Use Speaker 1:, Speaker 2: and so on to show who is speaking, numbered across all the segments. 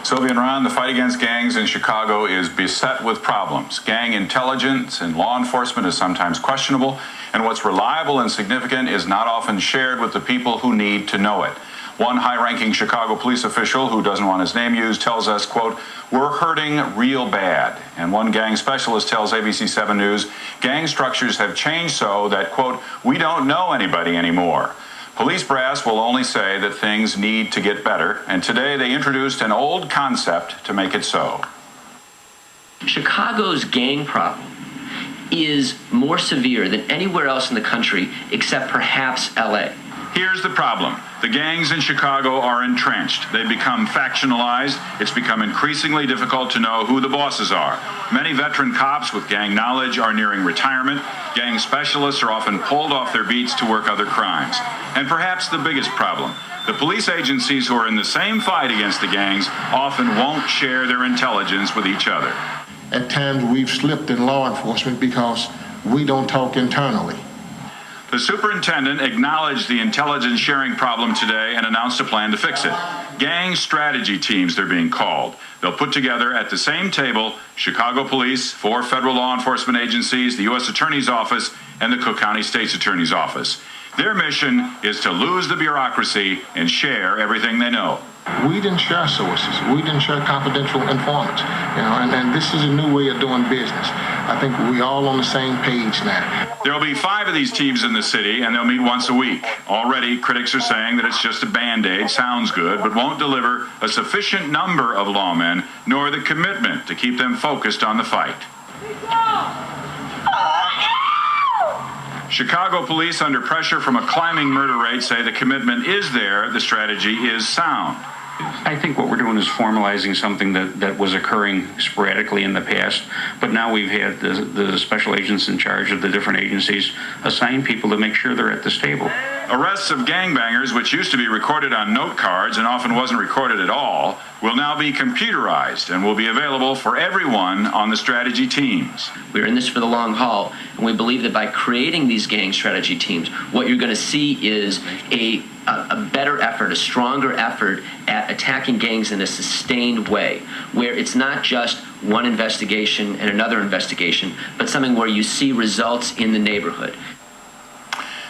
Speaker 1: Sylvia and Ron, the fight against gangs in Chicago is beset with problems. Gang intelligence and law enforcement is sometimes questionable, and what's reliable and significant is not often shared with the people who need to know it. One high-ranking Chicago police official who doesn't want his name used tells us, quote, "We're hurting real bad." And one gang specialist tells ABC7 News, gang structures have changed so that, quote, "We don't know anybody anymore." Police brass will only say that things need to get better, and today they introduced an old concept to make it so.
Speaker 2: Chicago's gang problem is more severe than anywhere else in the country except perhaps LA.
Speaker 1: Here's the problem. The gangs in Chicago are entrenched. They've become factionalized. It's become increasingly difficult to know who the bosses are. Many veteran cops with gang knowledge are nearing retirement. Gang specialists are often pulled off their beats to work other crimes. And perhaps the biggest problem, the police agencies who are in the same fight against the gangs often won't share their intelligence with each other.
Speaker 3: At times we've slipped in law enforcement because we don't talk internally.
Speaker 1: The superintendent acknowledged the intelligence sharing problem today and announced a plan to fix it. Gang strategy teams, they're being called. They'll put together at the same table Chicago Police, 4 federal law enforcement agencies, the U.S. Attorney's Office, and the Cook County State's Attorney's Office. Their mission is to lose the bureaucracy and share everything they know.
Speaker 3: We didn't share sources. We didn't share confidential informants. And this is a new way of doing business. I think we're all on the same page now.
Speaker 1: There'll be 5 of these teams in the city, and they'll meet once a week. Already, critics are saying that it's just a Band-Aid, sounds good, but won't deliver a sufficient number of lawmen, nor the commitment to keep them focused on the fight. Chicago police, under pressure from a climbing murder rate, say the commitment is there, the strategy is sound.
Speaker 4: I think what we're doing is formalizing something that was occurring sporadically in the past, but now we've had the special agents in charge of the different agencies assign people to make sure they're at this table.
Speaker 1: Arrests of gangbangers, which used to be recorded on note cards and often wasn't recorded at all, will now be computerized and will be available for everyone on the strategy teams.
Speaker 2: We're in this for the long haul, and we believe that by creating these gang strategy teams, what you're going to see is a better effort, a stronger effort at attacking gangs in a sustained way, where it's not just one investigation and another investigation, but something where you see results in the neighborhood.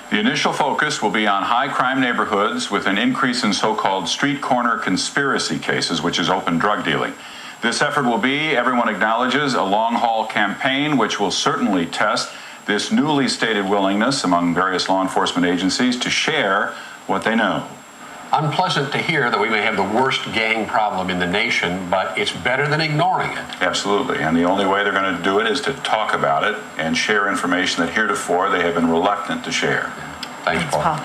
Speaker 1: The initial focus will be on high-crime neighborhoods with an increase in so-called street corner conspiracy cases, which is open drug dealing. This effort will be, everyone acknowledges, a long-haul campaign which will certainly test this newly stated willingness among various law enforcement agencies to share what they know.
Speaker 5: Unpleasant to hear that we may have the worst gang problem in the nation, but it's better than ignoring it.
Speaker 1: Absolutely, and the only way they're going to do it is to talk about it and share information that heretofore they have been reluctant to share.
Speaker 5: Thanks, Paul.